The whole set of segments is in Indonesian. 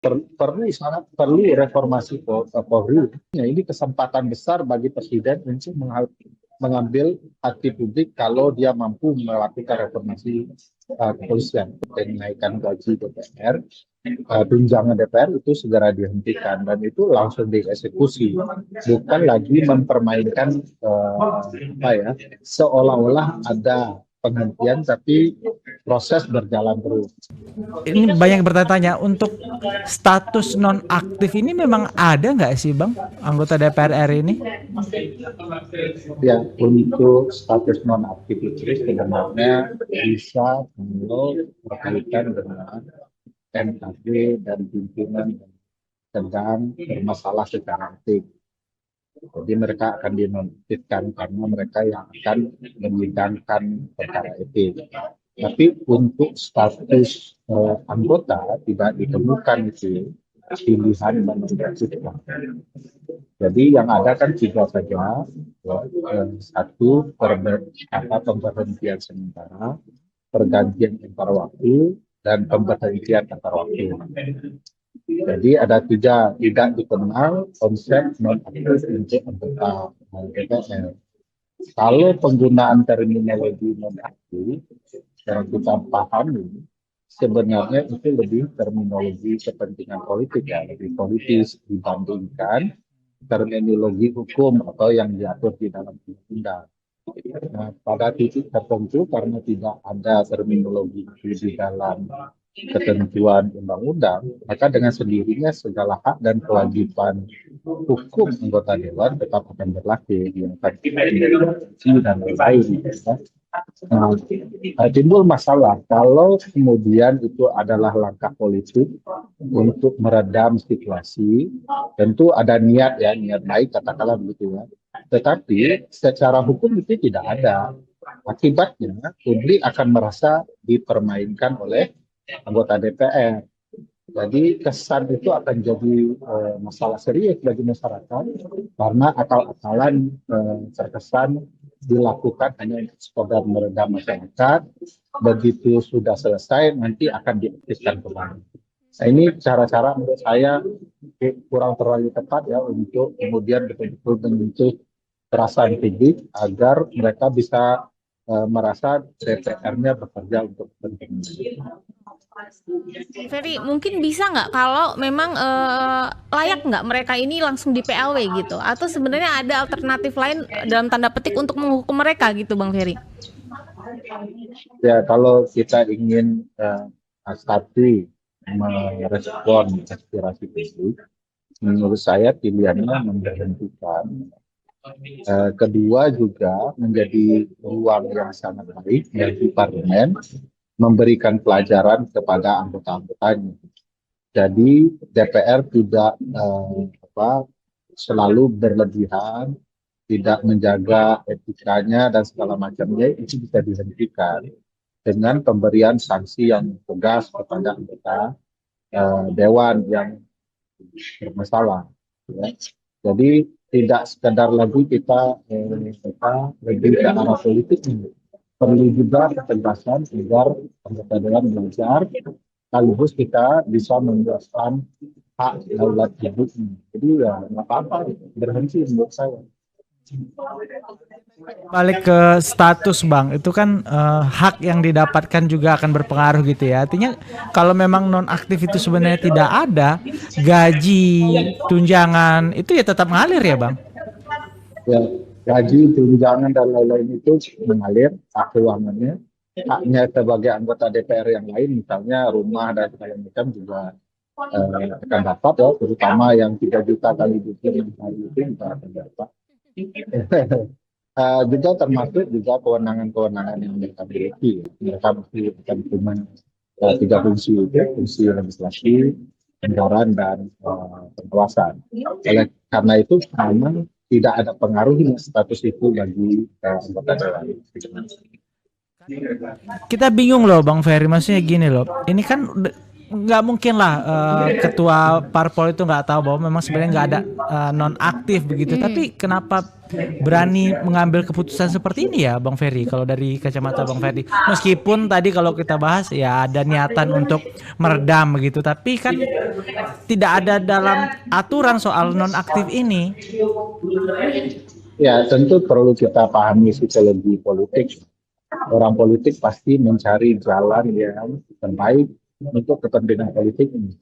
Sangat perlu reformasi Polri. Nah, ini kesempatan besar bagi presiden untuk mengambil hati publik kalau dia mampu melakukan reformasi kepolisian, menaikkan gaji DPR, tunjangan DPR itu segera dihentikan dan itu langsung dieksekusi, bukan lagi mempermainkan seolah-olah ada penghentian tapi proses berjalan terus. Ini banyak bertanya untuk status nonaktif ini memang ada nggak sih Bang anggota DPR RI ini? Ya, untuk status nonaktif itu sebenarnya bisa kalau berkaitan dengan MKG dan pimpinan yang sedang bermasalah secara etik. Jadi mereka akan dinonaktifkan karena mereka yang akan menyidangkan perkara etik. Tapi untuk status anggota tidak ditemukan itu pilihan menonaktifkan. Jadi yang ada kan tiga saja, satu pemberhentian sementara, pergantian antar waktu, dan pemberhentian antar waktu. Jadi ada tiga, tidak dikenal konsep non-aktif untuk anggota DPR. Kalau penggunaan terminologi non-aktif, yang kita pahami, sebenarnya itu lebih terminologi kepentingan politik ya, lebih politis dibandingkan terminologi hukum atau yang diatur di dalam undang-undang. Nah, pada titik tertentu karena tidak ada terminologi di dalam ketentuan undang-undang, maka dengan sendirinya segala hak dan kewajiban hukum anggota dewan tetap akan berlaku yang dan lain-lain. Timbul masalah kalau kemudian itu adalah langkah politik untuk meredam situasi. Tentu ada niat ya, niat baik katakanlah begitu ya. Tetapi secara hukum itu tidak ada. Akibatnya publik akan merasa dipermainkan oleh anggota DPR. Jadi kesan itu akan jadi masalah serius bagi masyarakat karena akal-akalan terkesan dilakukan hanya untuk sekedar meredam masyarakat. Begitu sudah selesai nanti akan diaktifkan kembali. Nah, ini cara-cara menurut saya kurang terlalu tepat ya untuk kemudian betul-betul menyentuh perasaan publik agar mereka bisa merasa DPR-nya bekerja untuk kepentingan. Ferry, mungkin bisa nggak kalau memang layak nggak mereka ini langsung di PLW gitu? Atau sebenarnya ada alternatif lain dalam tanda petik untuk menghukum mereka gitu, Bang Ferry? Ya, kalau kita ingin satu merespon aspirasi publik, menurut saya pilihannya memberhentikan. Kedua juga menjadi ruang yang sangat baik bagi parlemen memberikan pelajaran kepada anggota-anggotanya. Jadi DPR tidak selalu berlebihan, tidak menjaga etikanya dan segala macamnya, itu bisa dihentikan dengan pemberian sanksi yang tegas kepada anggota dewan yang bermasalah. Ya. Jadi tidak sekedar lagi kita lebih ke arah politik ini. Perlu juga ketegasan agar anggota dewan belajar, sekaligus kita bisa menjelaskan hak daulat hidup ini. Jadi ya nggak apa-apa, berhenti menurut saya. Balik ke status Bang, itu kan hak yang didapatkan juga akan berpengaruh gitu ya. Artinya kalau memang nonaktif itu sebenarnya tidak ada, gaji, tunjangan itu ya tetap ngalir ya Bang? Ya, gaji, tunjangan dan lain-lain itu mengalir, hak keuangannya. Haknya sebagai anggota DPR yang lain, misalnya rumah dan segala macam juga akan dapat ya, terutama yang 3 juta kali 26 hari itu juga akan dapat. Juga termasuk juga kewenangan-kewenangan yang mereka miliki. Mereka mesti akan punya 3 fungsi, fungsi legislasi, anggaran dan pengawasan. Oleh karena itu memang tidak ada pengaruhnya status itu bagi anggota dewan. Kita bingung loh Bang Ferry, maksudnya gini loh, ini kan nggak mungkin lah ketua parpol itu nggak tahu bahwa memang sebenarnya nggak ada non aktif begitu. Tapi kenapa berani mengambil keputusan seperti ini ya, Bang Ferry? Kalau dari kacamata Bang Ferry, meskipun tadi kalau kita bahas ya ada niatan untuk meredam begitu, tapi kan tidak ada dalam aturan soal non aktif ini. Ya, tentu perlu kita pahami psikologi politik. Orang politik pasti mencari jalan yang terbaik untuk kepentingan politik ini.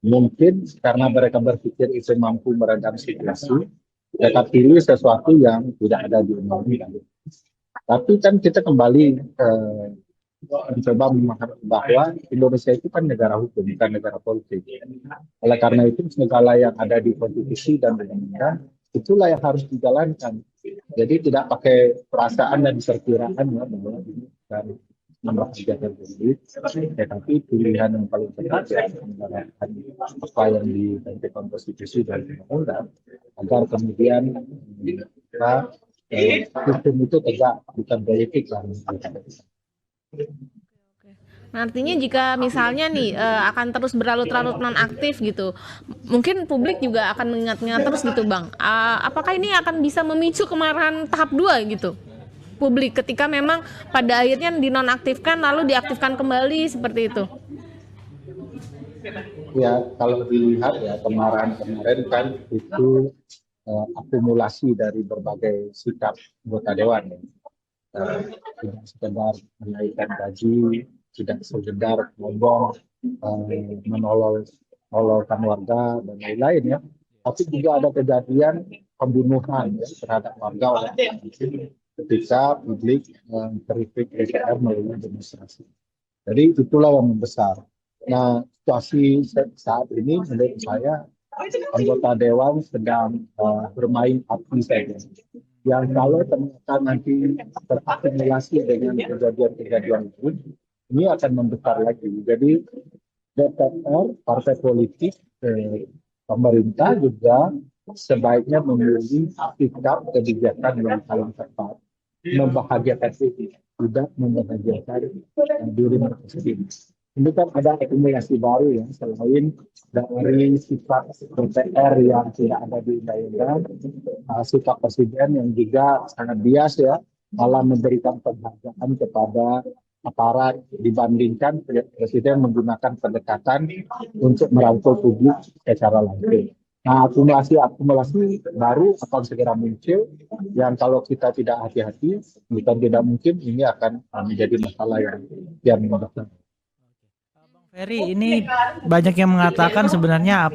Mungkin karena mereka berpikir itu mampu meredam situasi, mereka pilih sesuatu yang tidak ada di undang-undang. Tapi kan kita kembali mencoba memahami bahwa Indonesia itu kan negara hukum, bukan negara politik. Oleh karena itu segala yang ada di konstitusi dan undang-undang itulah yang harus dijalankan. Jadi tidak pakai perasaan dan perkiraan ya bahwa ini akan membahagiakan publik, tetapi pilihan yang paling tepat ya menerapkan apa yang ditentukan konstitusi dan undang-undang agar kemudian kita hukum itu tegak, bukan politik lah. Nah, artinya jika misalnya nih akan terus berlarut-larut non-aktif gitu, mungkin publik juga akan mengingat-ingat terus gitu Bang. Apakah ini akan bisa memicu kemarahan tahap 2 gitu? Publik ketika memang pada akhirnya dinonaktifkan lalu diaktifkan kembali seperti itu. Ya, kalau dilihat ya kemarin kan itu akumulasi dari berbagai sikap anggota dewan ya. Tidak sekedar menaikkan gaji, tidak sekedar ngomong menololkan warga dan lain-lain ya, tapi juga ada kejadian pembunuhan ya, terhadap warga oleh ketika publik mengkritik DPR melalui demonstrasi. Jadi itulah yang membesar. Nah, situasi saat ini menurut saya anggota dewan sedang bermain api saja. Yang kalau ternyata nanti terakumulasi dengan kejadian-kejadian ini akan membesar lagi. Jadi DPR, partai politik, pemerintah juga sebaiknya memilih sikap kebijakan yang paling tepat, membahagiakan diri, tidak membahagiakan diri mereka sendiri. Ini kan ada akumulasi baru ya, selain dari sifat DPR yang tidak ada di undang-undang, sikap presiden yang juga sangat bias ya, malah memberikan penghargaan kepada aparat dibandingkan presiden menggunakan pendekatan untuk merangkul publik secara langsung. Nah, akumulasi baru akan segera muncul yang kalau kita tidak hati-hati, bukan tidak mungkin ini akan menjadi masalah yang besar. Ferry, ini banyak yang mengatakan sebenarnya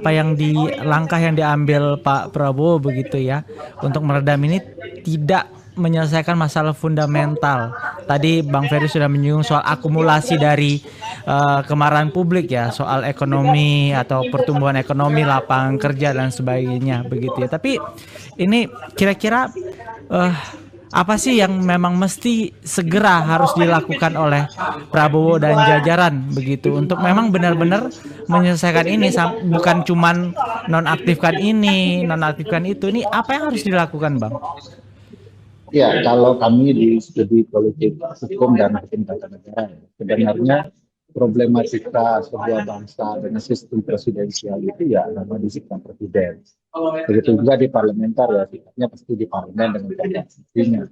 langkah yang diambil Pak Prabowo begitu ya untuk meredam ini tidak menyelesaikan masalah fundamental. Tadi Bang Ferry sudah menyinggung soal akumulasi dari kemarahan publik ya, soal ekonomi atau pertumbuhan ekonomi, lapangan kerja dan sebagainya begitu ya. Tapi ini kira-kira apa sih yang memang mesti segera harus dilakukan oleh Prabowo dan jajaran begitu untuk memang benar-benar menyelesaikan ini, bukan cuman nonaktifkan ini, nonaktifkan itu. Ini apa yang harus dilakukan, Bang? Ya, kalau kami di studi politik hukum dan hukum tata negara, sebenarnya problematika sebuah bangsa dengan sistem presidensial itu ya nama disikap presiden. Begitu juga di parlementer ya, sikapnya pasti di parlemen dengan konstitusinya.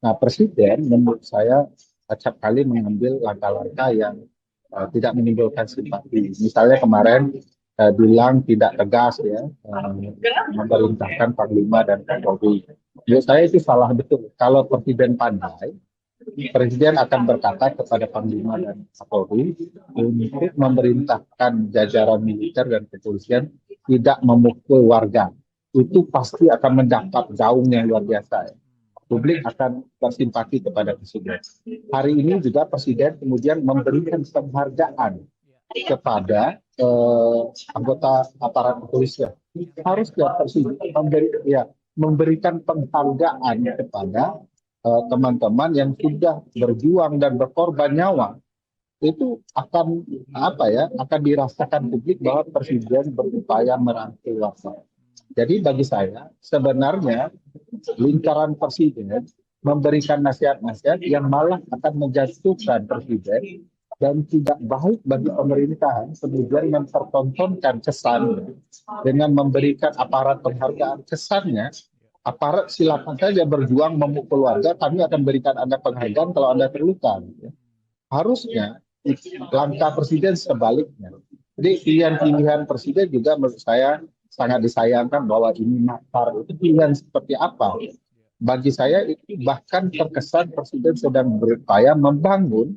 Nah, presiden menurut saya acap kali mengambil langkah-langkah yang tidak menimbulkan simpati. Misalnya kemarin bilang tidak tegas ya, memerintahkan Panglima dan Kapolri. Menurut saya itu salah betul. Kalau presiden pandai, presiden akan berkata kepada Panglima dan Kapolri untuk memerintahkan jajaran militer dan kepolisian tidak memukul warga. Itu pasti akan mendapat gaung yang luar biasa. Publik akan bersimpati kepada presiden. Hari ini juga presiden kemudian memberikan penghargaan kepada anggota aparat kepolisian. Harusnya presiden memberikan penghargaan kepada teman-teman yang sudah berjuang dan berkorban nyawa. Itu akan akan dirasakan publik bahwa presiden berupaya merangkul warga. Jadi bagi saya sebenarnya lingkaran presiden memberikan nasihat-nasihat yang malah akan menjatuhkan presiden dan tidak baik bagi pemerintahan kemudian mempertontonkan kesan dengan memberikan aparat penghargaan. Kesannya aparat silakan saja berjuang memukul warga, kami akan berikan Anda penghargaan kalau Anda terluka. Harusnya langkah presiden sebaliknya. Jadi pilihan-pilihan presiden juga menurut saya sangat disayangkan, bahwa ini makar. Itu pilihan seperti apa? Bagi saya itu bahkan terkesan presiden sedang berupaya membangun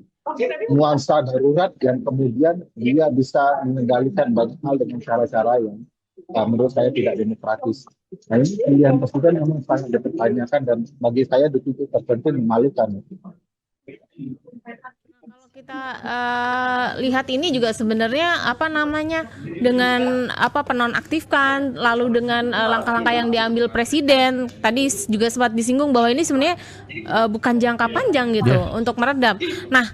nuansa darurat yang kemudian dia bisa mengendalikan banyak hal dengan cara-cara yang menurut saya tidak demokratis. Nah, ini pilihan presiden memang sangat dipertanyakan dan bagi saya di titik tertentu memalukan. Kalau kita lihat ini juga sebenarnya dengan penonaktifkan, lalu dengan langkah-langkah yang diambil presiden tadi juga sempat disinggung bahwa ini sebenarnya bukan jangka panjang gitu untuk meredam. Nah,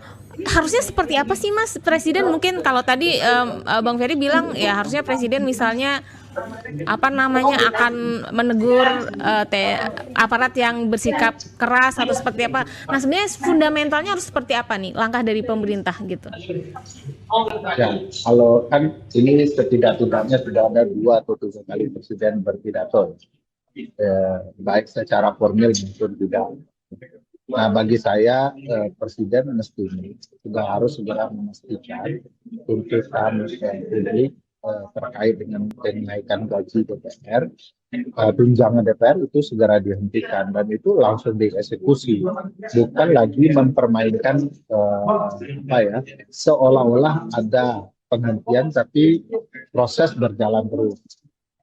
harusnya seperti apa sih Mas presiden? Mungkin kalau tadi Bang Ferry bilang ya harusnya presiden misalnya akan menegur aparat yang bersikap keras atau seperti apa. Nah, sebenarnya fundamentalnya harus seperti apa nih langkah dari pemerintah gitu? Ya, kalau kan ini setidak-tidaknya sudah ada 2 atau 3 kali presiden berpidato, baik secara formal maupun tidak. Nah, bagi saya presiden mestinya sudah harus segera memastikan tuntutan publik terkait dengan kenaikan gaji DPR, tunjangan DPR itu segera dihentikan dan itu langsung dieksekusi, bukan lagi mempermainkan seolah-olah ada penghentian tapi proses berjalan terus.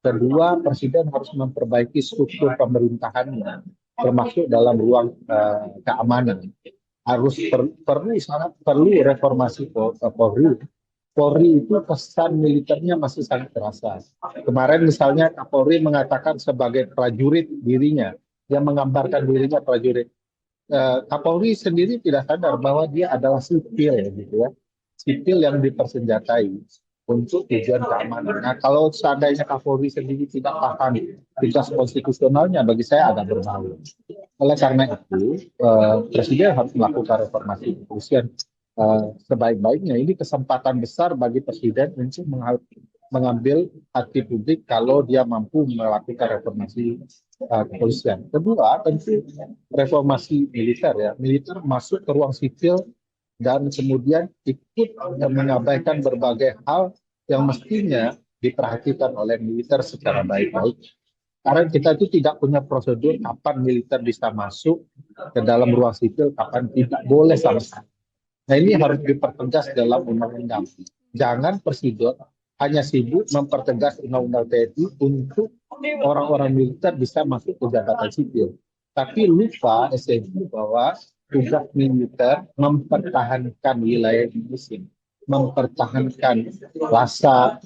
Kedua, presiden harus memperbaiki struktur pemerintahannya, termasuk dalam ruang keamanan. Harus perlu reformasi Polri. Polri itu kesan militernya masih sangat terasa. Kemarin misalnya Kapolri mengatakan sebagai prajurit dirinya, yang menggambarkan dirinya prajurit. Kapolri sendiri tidak sadar bahwa dia adalah sipil, gitu ya, sipil yang dipersenjatai untuk tujuan keamanan. Nah, kalau seandainya Kapolri sendiri tidak paham tugas konstitusionalnya, bagi saya agak berbahaya. Oleh karena itu, Presiden harus melakukan reformasi kepolisian sebaik-baiknya. Ini kesempatan besar bagi Presiden untuk mengambil hati publik kalau dia mampu melakukan reformasi kepolisian. Kedua, tentu reformasi militer ya. Militer masuk ke ruang sipil dan kemudian ikut mengabaikan berbagai hal yang mestinya diperhatikan oleh militer secara baik-baik. Karena kita itu tidak punya prosedur kapan militer bisa masuk ke dalam ruang sipil, kapan tidak boleh sama sekali. Nah, ini harus dipertegas dalam undang-undang. Jangan presiden hanya sibuk mempertegas undang-undang TNI untuk orang-orang militer bisa masuk ke jabatan sipil. Tapi lupa esensi bahwa tugas militer mempertahankan wilayah Indonesia, mempertahankan rasa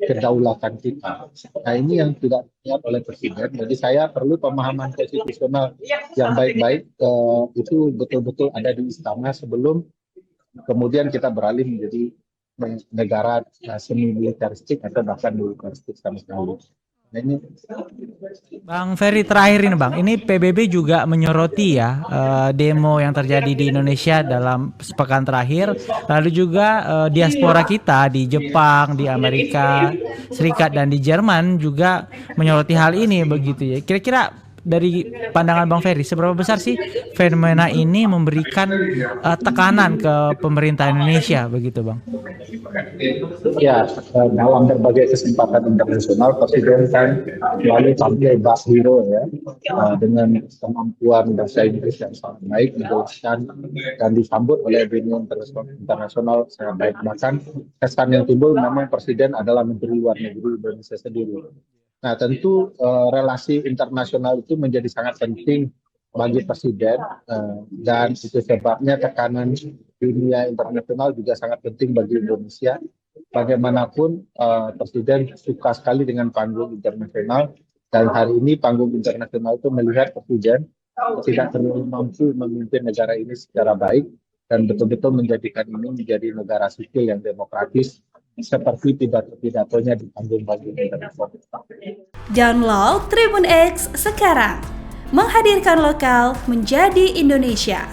kedaulatan kita. Nah, ini yang tidak dilihat oleh presiden. Jadi saya perlu pemahaman konstitusional yang baik-baik, itu betul-betul ada di istana sebelum kemudian kita beralih menjadi negara semi militeristik atau bahkan militeristik sama sekali. Nah, ini Bang Ferry terakhir ini Bang, ini PBB juga menyoroti ya demo yang terjadi di Indonesia dalam sepekan terakhir, lalu juga diaspora kita di Jepang, di Amerika Serikat dan di Jerman juga menyoroti hal ini begitu ya. Kira-kira dari pandangan Bang Ferry, seberapa besar sih fenomena ini memberikan tekanan ke pemerintah Indonesia begitu Bang? ya, dalam berbagai kesempatan internasional Presiden kan selalu tampil bak hero ya, dengan kemampuan bahasa Inggris yang sangat baik menjelaskan dan disambut oleh dunia internasional sangat baik. Bahkan kesan yang timbul memang Presiden adalah Menteri Luar Negeri Indonesia sendiri. Nah, tentu relasi internasional itu menjadi sangat penting bagi Presiden, dan itu sebabnya tekanan dunia internasional juga sangat penting bagi Indonesia. Bagaimanapun Presiden suka sekali dengan panggung internasional, dan hari ini panggung internasional itu melihat Presiden tidak terlalu mampu memimpin negara ini secara baik dan betul-betul menjadikan ini menjadi negara sipil yang demokratis seperti pidato-pidatonya di panggung-panggung internasional. Download Tribun X sekarang, menghadirkan lokal menjadi Indonesia.